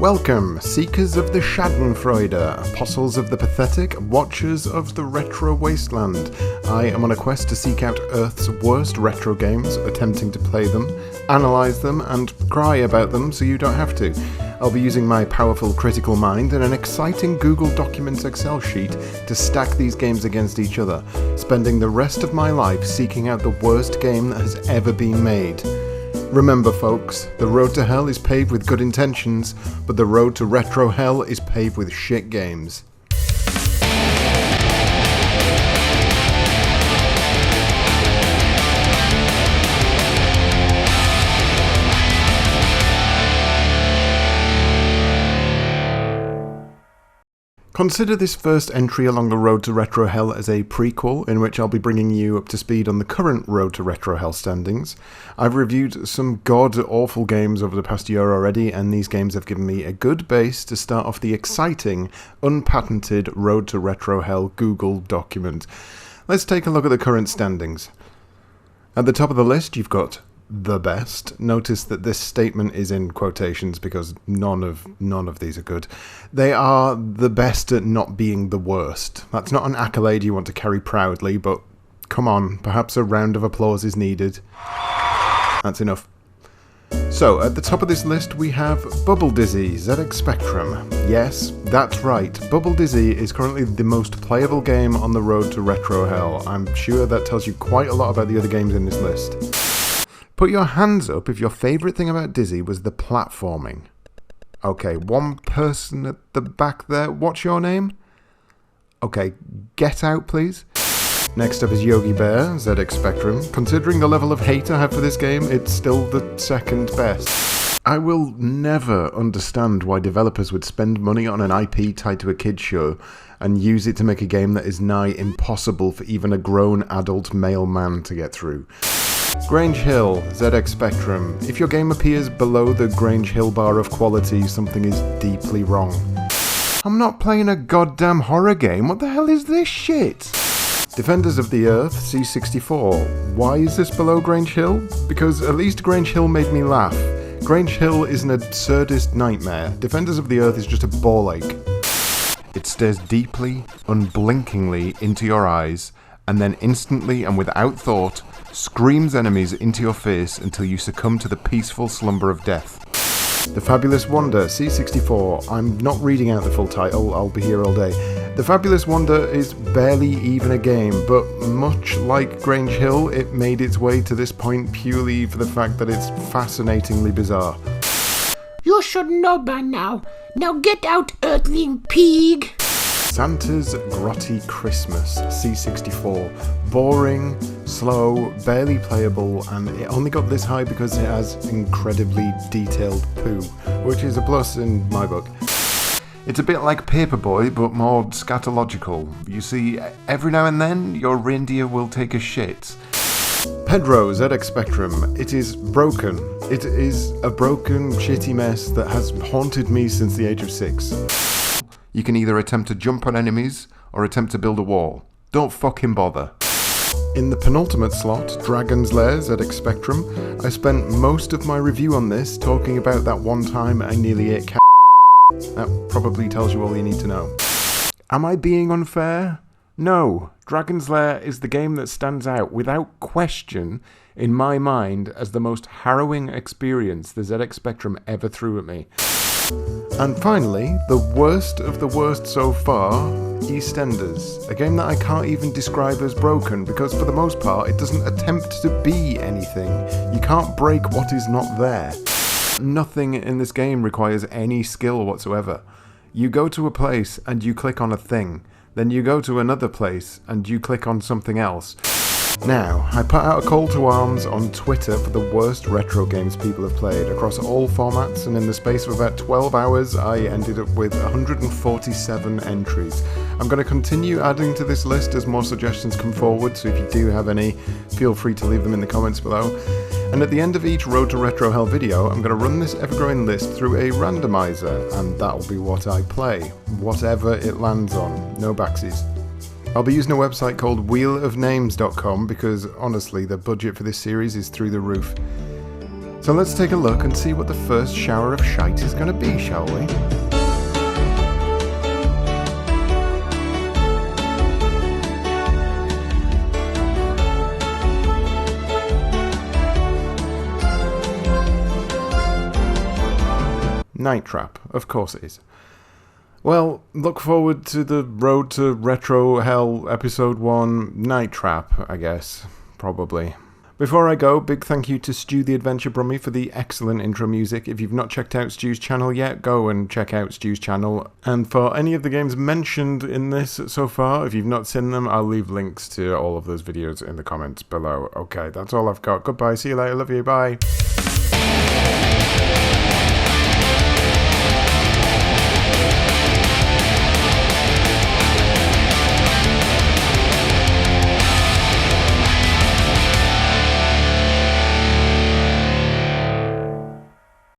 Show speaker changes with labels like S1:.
S1: Welcome, seekers of the Schadenfreude, apostles of the pathetic, watchers of the retro wasteland. I am on a quest to seek out Earth's worst retro games, attempting to play them, analyse them, and cry about them so you don't have to. I'll be using my powerful critical mind and an exciting Google Documents Excel sheet to stack these games against each other, spending the rest of my life seeking out the worst game that has ever been made. Remember folks, the road to hell is paved with good intentions, but the road to retro hell is paved with shit games. Consider this first entry along the road to retro hell as a prequel, in which I'll be bringing you up to speed on the current road to retro hell standings. I've reviewed some god-awful games over the past year already, and these games have given me a good base to start off the exciting, unpatented road to retro hell Google document. Let's take a look at the current standings. At the top of the list, you've got the best. Notice that this statement is in quotations because none of these are good. They are the best at not being the worst. That's not an accolade you want to carry proudly, but come on, perhaps a round of applause is needed. That's enough. So, at the top of this list we have Bubble Dizzy RoseTintedSpectrum. Yes, that's right, Bubble Dizzy is currently the most playable game on the road to retro hell. I'm sure that tells you quite a lot about the other games in this list. Put your hands up if your favourite thing about Dizzy was the platforming. Okay, one person at the back there. What's your name? Okay, get out please. Next up is Yogi Bear, RoseTintedSpectrum. Considering the level of hate I have for this game, it's still the second best. I will never understand why developers would spend money on an IP tied to a kids show and use it to make a game that is nigh impossible for even a grown adult male man to get through. Grange Hill, RoseTintedSpectrum. If your game appears below the Grange Hill bar of quality, something is deeply wrong. I'm not playing a goddamn horror game, what the hell is this shit? Defenders of the Earth, C64. Why is this below Grange Hill? Because at least Grange Hill made me laugh. Grange Hill is an absurdist nightmare. Defenders of the Earth is just a ball ache. It stares deeply, unblinkingly into your eyes, and then instantly and without thought, screams enemies into your face until you succumb to the peaceful slumber of death. The Fabulous Wonder, C64. I'm not reading out the full title, I'll be here all day. The Fabulous Wonder is barely even a game, but much like Grange Hill, it made its way to this point purely for the fact that it's fascinatingly bizarre.
S2: You should know by now. Now get out, earthling pig!
S1: Santa's Grotty Christmas, C64. Boring, slow, barely playable, and it only got this high because it has incredibly detailed poo, which is a plus in my book. It's a bit like Paperboy, but more scatological. You see, every now and then, your reindeer will take a shit. Pedro, RoseTintedSpectrum. It is broken. It is a broken, shitty mess that has haunted me since the age of 6. You can either attempt to jump on enemies, or attempt to build a wall. Don't fucking bother. In the penultimate slot, Dragon's Lair, RoseTintedSpectrum, I spent most of my review on this talking about that one time I nearly ate cat. That probably tells you all you need to know. Am I being unfair? No. Dragon's Lair is the game that stands out without question in my mind as the most harrowing experience the RoseTintedSpectrum ever threw at me. And finally, the worst of the worst so far, EastEnders, a game that I can't even describe as broken because for the most part it doesn't attempt to be anything. You can't break what is not there. Nothing in this game requires any skill whatsoever. You go to a place and you click on a thing, then you go to another place and you click on something else. Now, I put out a call to arms on Twitter for the worst retro games people have played across all formats, and in the space of about 12 hours I ended up with 147 entries. I'm going to continue adding to this list as more suggestions come forward, so if you do have any, feel free to leave them in the comments below. And at the end of each Road to Retro Hell video, I'm going to run this ever-growing list through a randomizer, and that'll be what I play, whatever it lands on, no backsies. I'll be using a website called wheelofnames.com because honestly the budget for this series is through the roof. So let's take a look and see what the first shower of shite is going to be, shall we? Night Trap, of course it is. Well, look forward to the Road to Retro Hell Episode 1 Night Trap, I guess. Probably. Before I go, big thank you to Stu the Adventure Brummie for the excellent intro music. If you've not checked out Stu's channel yet, go and check out Stu's channel. And for any of the games mentioned in this so far, if you've not seen them, I'll leave links to all of those videos in the comments below. Okay, that's all I've got. Goodbye, see you later, love you, bye.